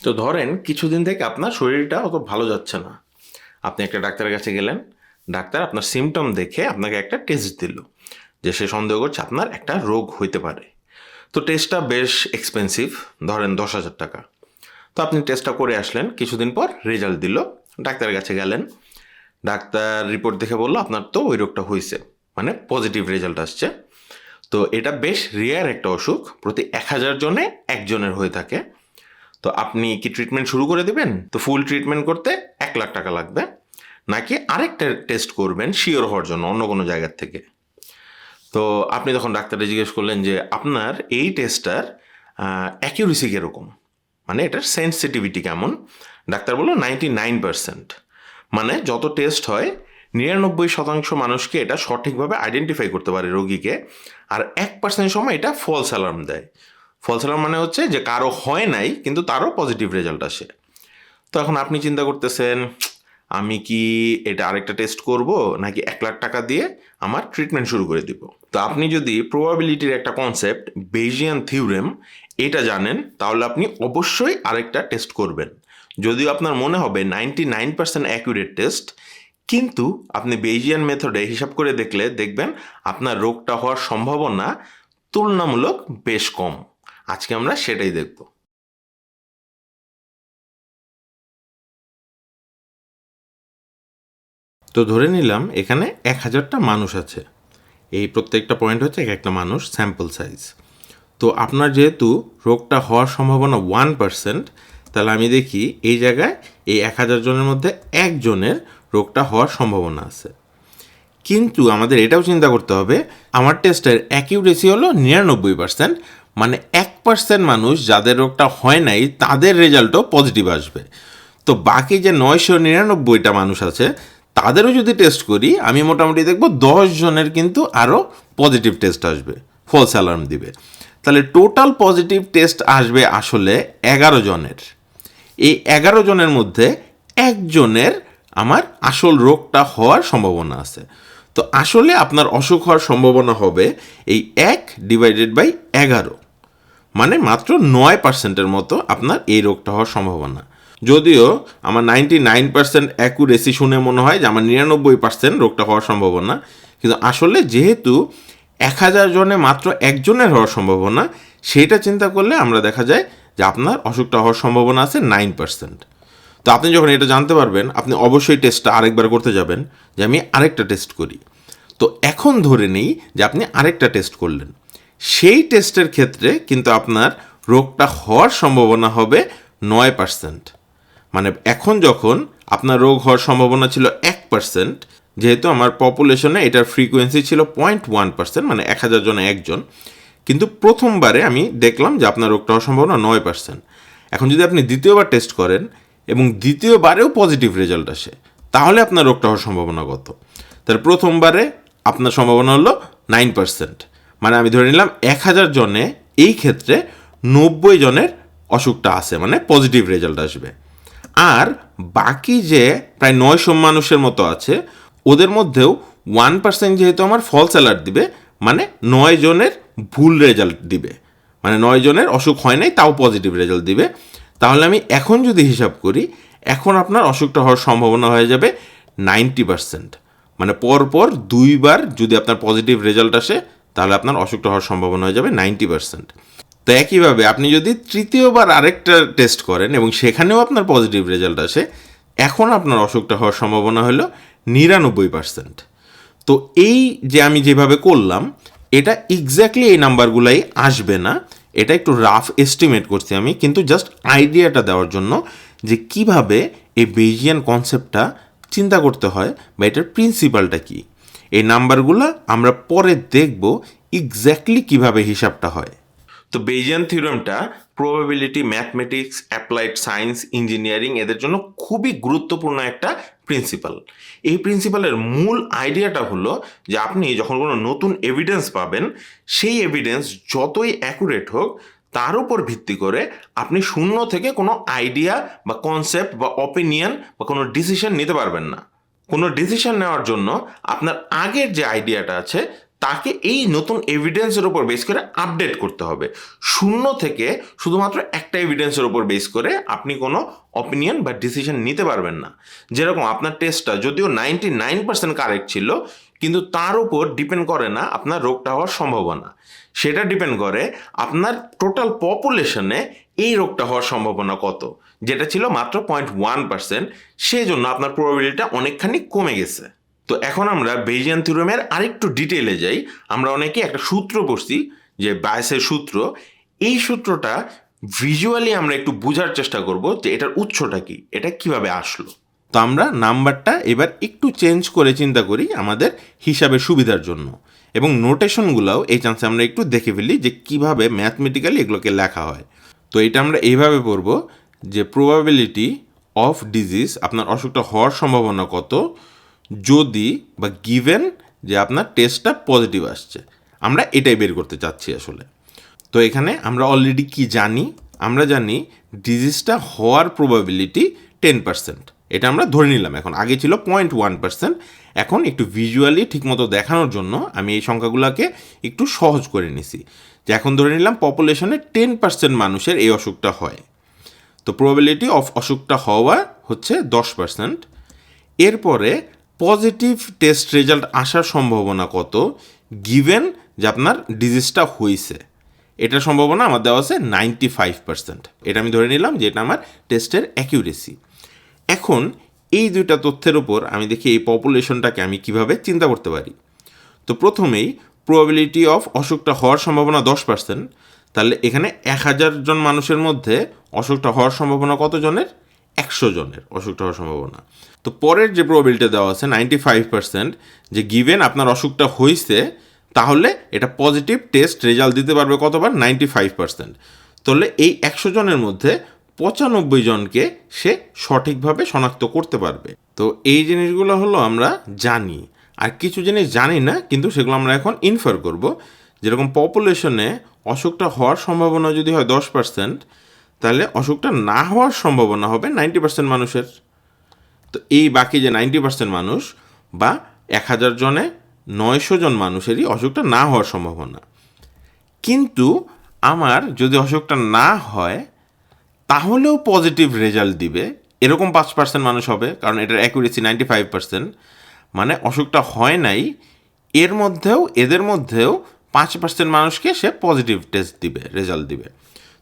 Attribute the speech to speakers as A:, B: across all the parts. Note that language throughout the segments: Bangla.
A: তো ধরেন কিছুদিন থেকে আপনার শরীরটা অত ভালো যাচ্ছে না, আপনি একটা ডাক্তারের কাছে গেলেন, ডাক্তার আপনার সিমটম দেখে আপনাকে একটা টেস্ট দিল যে সে সন্দেহ করছে আপনার একটা রোগ হইতে পারে। তো টেস্টটা বেশ এক্সপেন্সিভ, ধরেন 10,000 টাকা। তো আপনি টেস্টটা করে আসলেন, কিছুদিন পর রেজাল্ট দিল, ডাক্তারের কাছে গেলেন, ডাক্তার রিপোর্ট দেখে বললো আপনার তো ওই রোগটা হয়েছে, মানে পজিটিভ রেজাল্ট আসছে। তো এটা বেশ রেয়ার একটা অসুখ, প্রতি 1,000 জনে একজনের হয়ে থাকে। তো আপনি কি ট্রিটমেন্ট শুরু করে দেবেন? তো ফুল ট্রিটমেন্ট করতে 1,00,000 টাকা লাগবে, নাকি আরেকটা টেস্ট করবেন শিওর হওয়ার জন্য অন্য কোনো জায়গার থেকে? তো আপনি তখন ডাক্তারে জিজ্ঞেস করলেন যে আপনার এই টেস্টটার অ্যাকিউরেসি কীরকম, মানে এটার সেন্সিটিভিটি কেমন? ডাক্তার বললো 99%। মানে যত টেস্ট হয় 99% মানুষকে এটা সঠিকভাবে আইডেন্টিফাই করতে পারে রোগীকে, আর 1% সময় এটা ফলস অ্যালার্ম দেয়। ফলস অ্যালার্ম মানে হচ্ছে যে কারো হয় নাই কিন্তু তারও পজিটিভ রেজাল্ট আসে। তো এখন আপনি চিন্তা করতেছেন আমি কি এটা আরেকটা টেস্ট করব, নাকি 1,00,000 টাকা দিয়ে আমার ট্রিটমেন্ট শুরু করে দিব? তো আপনি যদি প্রবাবিলিটির একটা কনসেপ্ট বেজিয়ান থিওরেম এটা জানেন, তাহলে আপনি অবশ্যই আরেকটা টেস্ট করবেন। যদিও আপনার মনে হবে 99% অ্যাকুরেট টেস্ট, কিন্তু আপনি বেজিয়ান মেথডে হিসাব করে দেখলে দেখবেন আপনার রোগটা হওয়ার সম্ভাবনা তুলনামূলক বেশ কম। আজকে আমরা সেটাই দেখব। তো ধরে নিলাম এখানে 1,000টা মানুষ আছে, এই প্রত্যেকটা পয়েন্ট হচ্ছে এক একটা মানুষ, স্যাম্পল সাইজ। তো আপনার যেহেতু রোগটা হওয়ার সম্ভাবনা 1%, তাহলে আমি দেখি এই জায়গায় এই 1,000 জনের মধ্যে একজনের রোগটা হওয়ার সম্ভাবনা আছে। কিন্তু আমাদের এটাও চিন্তা করতে হবে আমার টেস্টের অ্যাকিউরেসি হলো 99%, মানে 1% মানুষ যাদের রোগটা হয় নাই তাদের রেজাল্টও পজিটিভ আসবে। তো বাকি যে 999টা মানুষ আছে তাদেরও যদি টেস্ট করি আমি মোটামুটি দেখব 10 জনের কিন্তু আরও পজিটিভ টেস্ট আসবে, ফলস অ্যালার্ম দিবে। তাহলে টোটাল পজিটিভ টেস্ট আসবে আসলে 11 জনের। এই 11 জনের মধ্যে একজনের আমার আসল রোগটা হওয়ার সম্ভাবনা আছে। তো আসলে আপনার অসুখ হওয়ার সম্ভাবনা হবে এই 1/11, মানে মাত্র 9%-এর মতো আপনার এই রোগটা হওয়ার সম্ভাবনা। যদিও আমার 99% অ্যাকুরেসি শুনে মনে হয় যে আমার 99% রোগটা হওয়ার সম্ভাবনা, কিন্তু আসলে যেহেতু 1,000 জনে মাত্র একজনের হওয়ার সম্ভাবনা, সেইটা চিন্তা করলে আমরা দেখা যায় যে আপনার অসুখটা হওয়ার সম্ভাবনা আছে 9%। তো আপনি যখন এটা জানতে পারবেন আপনি অবশ্যই টেস্টটা আরেকবার করতে যাবেন যে আমি আরেকটা টেস্ট করি। তো এখন ধরে নেই যে আপনি আরেকটা টেস্ট করলেন, সেই টেস্টের ক্ষেত্রে কিন্তু আপনার রোগটা হওয়ার সম্ভাবনা হবে 9%। মানে এখন যখন আপনার রোগ হওয়ার সম্ভাবনা ছিল 1%, যেহেতু আমার পপুলেশনে এটার ফ্রিকোয়েন্সি ছিল 0.1%, মানে 1,000 জনে একজন, কিন্তু প্রথমবারে আমি দেখলাম যে আপনার রোগটা হওয়ার সম্ভাবনা 9%। এখন যদি আপনি দ্বিতীয়বার টেস্ট করেন এবং দ্বিতীয়বারেও পজিটিভ রেজাল্ট আসে, তাহলে আপনার রোগটা হওয়ার সম্ভাবনা কত? তাহলে প্রথমবারে আপনার সম্ভাবনা হলো 9%, মানে আমি ধরে নিলাম 1,000 জনে এই ক্ষেত্রে 90 জনের অসুখটা আছে, মানে পজিটিভ রেজাল্ট আসবে। আর বাকি যে প্রায় 900 মানুষের মতো আছে ওদের মধ্যেও 1% যেহেতু আমার ফলস অ্যালার্ট দিবে, মানে 9 জনের ভুল রেজাল্ট দিবে, মানে 9 জনের অসুখ হয় নাই তাও পজিটিভ রেজাল্ট দিবে। তাহলে আমি এখন যদি হিসাব করি, এখন আপনার অসুখটা হওয়ার সম্ভাবনা হয়ে যাবে 90%, মানে পরপর 2বার যদি আপনার পজিটিভ রেজাল্ট আসে তাহলে আপনার অসুখটা হওয়ার সম্ভাবনা হয়ে যাবে 90%। তো একইভাবে আপনি যদি তৃতীয়বার আরেকটা টেস্ট করেন এবং সেখানেও আপনার পজিটিভ রেজাল্ট আসে, এখন আপনার অসুখটা হওয়ার সম্ভাবনা হলো 99%। তো এই যে আমি যেভাবে করলাম এটা এক্স্যাক্টলি এই নাম্বারগুলাই আসবে না, এটা একটু রাফ এস্টিমেট করছি আমি, কিন্তু জাস্ট আইডিয়াটা দেওয়ার জন্য যে কিভাবে এই বেজিয়ান কনসেপ্টটা চিন্তা করতে হয় বা এটার প্রিন্সিপালটা কি। এই নাম্বারগুলো আমরা পরে দেখব এক্স্যাক্টলি কিভাবে হিসাবটা হয়। তো বেজিয়ান থিওরেমটা probability, mathematics, applied science, engineering এদের জন্য খুবই গুরুত্বপূর্ণ একটা প্রিন্সিপাল। এই প্রিন্সিপালের মূল আইডিয়াটা হলো যে আপনি যখন কোনো নতুন এভিডেন্স পাবেন, সেই এভিডেন্স যতই অ্যাকুরেট হোক তার উপর ভিত্তি করে আপনি শূন্য থেকে কোনো আইডিয়া বা কনসেপ্ট বা অপিনিয়ন বা কোনো ডিসিশন নিতে পারবেন না। কোনো ডিসিশন নেওয়ার জন্য আপনার আগের যে আইডিয়াটা আছে তাকে এই নতুন এভিডেন্সের উপর বেস করে আপডেট করতে হবে। শূন্য থেকে শুধুমাত্র একটা এভিডেন্সের উপর বেস করে আপনি কোনো অপিনিয়ন বা ডিসিশন নিতে পারবেন না। যেরকম আপনার টেস্টটা যদিও 99% কারেক্ট ছিল, কিন্তু তার উপর ডিপেন্ড করে না আপনার রোগটা হওয়ার সম্ভাবনা, সেটা ডিপেন্ড করে আপনার টোটাল পপুলেশনে এই রোগটা হওয়ার সম্ভাবনা কত, যেটা ছিল মাত্র 0.1%। সেই জন্য আপনার প্রবাবিলিটিটা অনেকখানি কমে গেছে। তো এখন আমরা বেজিয়ান থিওরেমের আরেকটু ডিটেইলে যাই। আমরা অনেকে একটা সূত্র পড়ছি, যে বায়াসের সূত্র। এই সূত্রটা ভিজুয়ালি আমরা একটু বোঝার চেষ্টা করব যে এটার উৎসটা কি, এটা কিভাবে আসলো। তো আমরা নাম্বারটা এবার একটু চেঞ্জ করে চিন্তা করি আমাদের হিসাবের সুবিধার জন্য, এবং নোটেশনগুলোও এই চান্সে আমরা একটু দেখে ফেলি যে কিভাবে ম্যাথমেটিক্যালি এগুলোকে লেখা হয়। তো এটা আমরা এইভাবে পড়ব যে প্রবাবিলিটি অফ ডিজিজ, আপনার অসুখটা হওয়ার সম্ভাবনা কত যদি বা গিভেন যে আপনার টেস্টটা পজিটিভ আসছে। আমরা এটাই বের করতে চাচ্ছি আসলে। তো এখানে আমরা অলরেডি কি জানি, আমরা জানি ডিজিজটা হওয়ার প্রবাবিলিটি 10%। এটা আমরা ধরে নিলাম। এখন আগে ছিল 0.1%। এখন একটু ভিজুয়ালি ঠিকমতো দেখানোর জন্য আমি এই সংখ্যাগুলোকে একটু সহজ করে নিছি, যে এখন ধরে নিলাম পপুলেশনে 10% মানুষের এই অসুখটা হয়। তো প্রবাবিলিটি অফ অসুখটা হওয়া হচ্ছে 10%। এরপরে পজিটিভ টেস্ট রেজাল্ট আসার সম্ভাবনা কত গিভেন যে আপনার ডিজিজটা হয়েছে, এটার সম্ভাবনা আমার দেওয়া আছে 95%। এটা আমি ধরে নিলাম যে এটা আমার টেস্টের অ্যাকিউরেসি। এখন এই দুইটা তথ্যের উপর আমি দেখি এই পপুলেশনটাকে আমি কিভাবে চিন্তা করতে পারি। তো প্রথমেই প্রবাবিলিটি অফ অসুখটা হওয়ার সম্ভাবনা 10%, তাহলে এখানে 1000 জন মানুষের মধ্যে অসুখটা হওয়ার সম্ভাবনা কত জনের? 100 জনের অসুখটা হওয়ার সম্ভাবনা। তো পরের যে প্রবাবিলিটি দেওয়া আছে 95%, যে গিভেন আপনার অসুখটা হয়েছে, তাহলে এটা পজিটিভ টেস্ট রেজাল্ট দিতে পারবে কতবার? 95%। তাহলে এই 100 জনের মধ্যে 95 জনকে সে সঠিকভাবে শনাক্ত করতে পারবে। তো এই জিনিসগুলো হলো আমরা জানি, আর কিছু জিনিস জানি না, কিন্তু সেগুলো আমরা এখন ইনফার করব। যেরকম পপুলেশনে অসুখটা হওয়ার সম্ভাবনা যদি হয় 10%, তাহলে অসুখটা না হওয়ার সম্ভাবনা হবে 90% মানুষের। তো এই বাকি যে 90% মানুষ বা 1000 জনে 900 জন মানুষেরই অসুখটা না হওয়ার সম্ভাবনা। কিন্তু আমার যদি অসুখটা না হয় তাহলেও পজিটিভ রেজাল্ট দিবে এরকম 5% মানুষ হবে, কারণ এটার অ্যাকুরেসি 95%। মানে অসুখটা হয় নাই, এদের মধ্যেও 5% মানুষকে সে পজিটিভ টেস্ট দিবে, রেজাল্ট দিবে।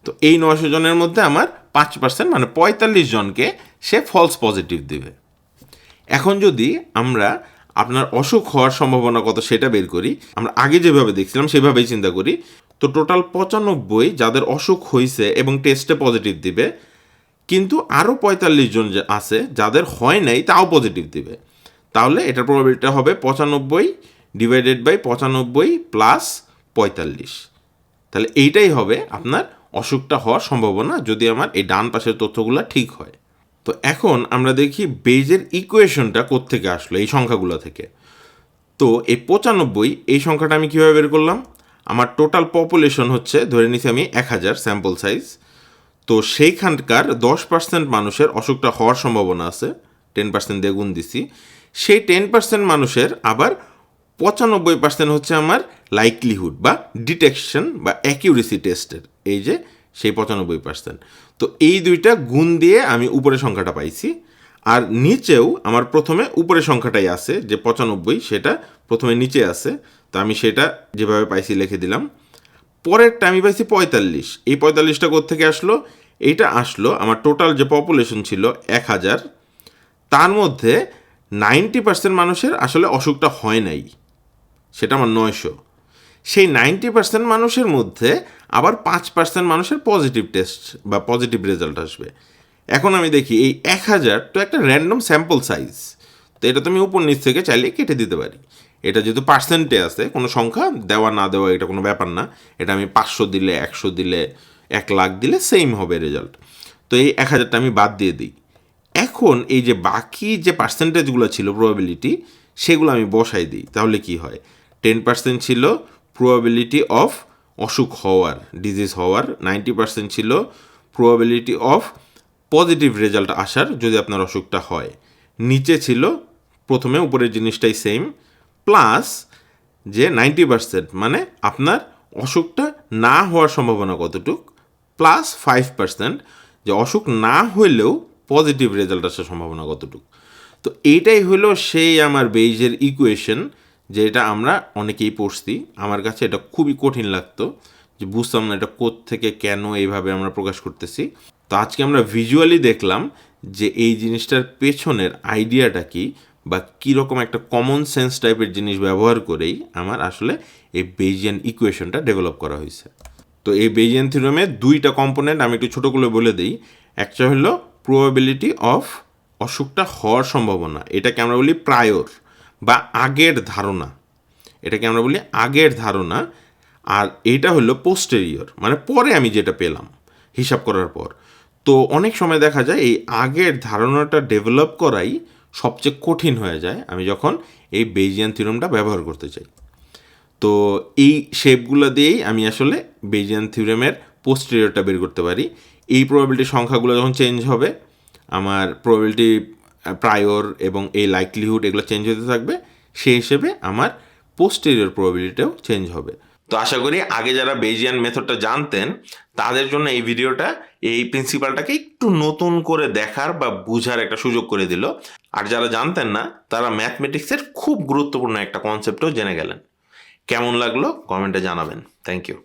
A: তো এই 900 জনের মধ্যে আমার 5% মানে 45 জনকে সে ফলস পজিটিভ দিবে। এখন যদি আমরা আপনার অসুখ হওয়ার সম্ভাবনা কত সেটা বের করি, আমরা আগে যেভাবে দেখছিলাম সেভাবেই চিন্তা করি। তো টোটাল 95 যাদের অসুখ হয়েছে এবং টেস্টে পজিটিভ দিবে, কিন্তু আরও 45 জন আছে যাদের হয় নাই তাও পজিটিভ দিবে। তাহলে এটার প্রবাবিলিটি হবে 95 ডিভাইডেড বাই 95 প্লাস 45। তাহলে এইটাই হবে আপনার অসুখটা হওয়ার সম্ভাবনা যদি আমার এই ডান পাশের তথ্যগুলো ঠিক হয়। তো এখন আমরা দেখি বেজের ইকুয়েশনটা কোত্থেকে আসলো এই সংখ্যাগুলো থেকে। তো এই 95 এই সংখ্যাটা আমি কীভাবে বের করলাম? আমার টোটাল পপুলেশন হচ্ছে, ধরে নিছি আমি 1000 স্যাম্পল সাইজ। তো সেইখানকার 10% মানুষের অসুখটা হওয়ার সম্ভাবনা আছে, 10% দিয়ে গুণ দিছি। সেই 10% মানুষের আবার 95% হচ্ছে আমার লাইকলিহুড বা ডিটেকশন বা অ্যাকিউরেসি টেস্টের, এই যে সেই 95%। তো এই দুইটা গুণ দিয়ে আমি উপরের সংখ্যাটা পাইছি। আর নিচেও আমার প্রথমে উপরের সংখ্যাটাই আছে, যে 95 সেটা প্রথমে নিচে আছে। তো আমি সেটা যেভাবে পাইছি লিখে দিলাম। পরেরটা আমি পাইছি 45। এই 45টা কোত্থেকে আসলো? এইটা আসলো আমার টোটাল যে পপুলেশন ছিল 1000, তার মধ্যে 90% মানুষের আসলে অসুখটা হয় নাই, সেটা আমার 900। সেই 90% মানুষের মধ্যে আবার 5% মানুষের পজিটিভ টেস্ট বা পজিটিভ রেজাল্ট আসবে। এখন আমি দেখি এই 1000 তো একটা র্যান্ডম স্যাম্পল সাইজ, তো এটা তো আমি উপর নিচ থেকে চাইলে কেটে দিতে পারি। এটা যেহেতু পার্সেন্টে আছে, কোনো সংখ্যা দেওয়া না দেওয়া এটা কোনো ব্যাপার না। এটা আমি 500 দিলে, 100 দিলে, 1 লাখ দিলে সেম হবে রেজাল্ট। তো এই 1000টা আমি বাদ দিয়ে দিই। এখন এই যে বাকি যে পার্সেন্টেজগুলো ছিল প্রবাবিলিটি, সেগুলো আমি বসাই দিই। তাহলে কি হয়? 10% ছিল প্রবাবিলিটি অফ অসুখ হওয়ার, ডিজিজ হওয়ার। 90% ছিল প্রবাবিলিটি অফ পজিটিভ রেজাল্ট আসার যদি আপনার অসুখটা হয়। নিচে ছিল প্রথমে উপরের জিনিসটাই সেম, প্লাস যে 90% মানে আপনার অসুখটা না হওয়ার সম্ভাবনা কতটুক, প্লাস 5% যে অসুখ না হইলেও পজিটিভ রেজাল্ট আসার সম্ভাবনা কতটুক। তো এইটাই হলো সেই আমার বেইজের ইকুয়েশন, যেটা আমরা অনেকেই পড়ছি। আমার কাছে এটা খুবই কঠিন লাগতো, যে বুঝতাম না এটা থেকে কেন এইভাবে আমরা প্রকাশ করতেছি। তো আজকে আমরা ভিজুয়ালি দেখলাম যে এই জিনিসটার পেছনের আইডিয়াটা কি, বা কীরকম একটা কমন সেন্স টাইপের জিনিস ব্যবহার করেই আমার আসলে এই বেইজিয়ান ইকুয়েশনটা ডেভেলপ করা হয়েছে। তো এই বেইজিয়ান থিওরেমের দুইটা কম্পোনেন্ট আমি একটু ছোটো করে বলে দিই। একটা হলো প্রবাবিলিটি অফ অসুখটা হওয়ার সম্ভাবনা, এটাকে আমরা বলি প্রায়র বা আগের ধারণা, এটাকে আমরা বলি আগের ধারণা। আর এইটা হলো পোস্টেরিয়র, মানে পরে আমি যেটা পেলাম হিসাব করার পর। তো অনেক সময় দেখা যায় এই আগের ধারণাটা ডেভেলপ করাই সবচেয়ে কঠিন হয়ে যায় আমি যখন এই বেইজিয়ান থিওরেমটা ব্যবহার করতে চাই। তো এই শেপগুলো দিয়েই আমি আসলে বেইজিয়ান থিওরেমের পোস্টেরিয়রটা বের করতে পারি। এই প্রবাবিলিটি সংখ্যাগুলো যখন চেঞ্জ হবে, আমার প্রবাবিলিটি প্রায়র এবং এই লাইকলিহুড এগুলো চেঞ্জ হতে থাকবে, সেই হিসেবে আমার পোস্টেরিয়র প্রবাবিলিটিও চেঞ্জ হবে। তো আশা করি আগে যারা বেইজিয়ান মেথডটা জানতেন তাদের জন্য এই ভিডিওটা এই প্রিন্সিপালটাকে একটু নতুন করে দেখার বা বুঝার একটা সুযোগ করে দিল। আর যারা জানতেন না তারা ম্যাথমেটিক্সের খুব গুরুত্বপূর্ণ একটা কনসেপ্টও জেনে গেলেন। কেমন লাগলো কমেন্টে জানাবেন। Thank you.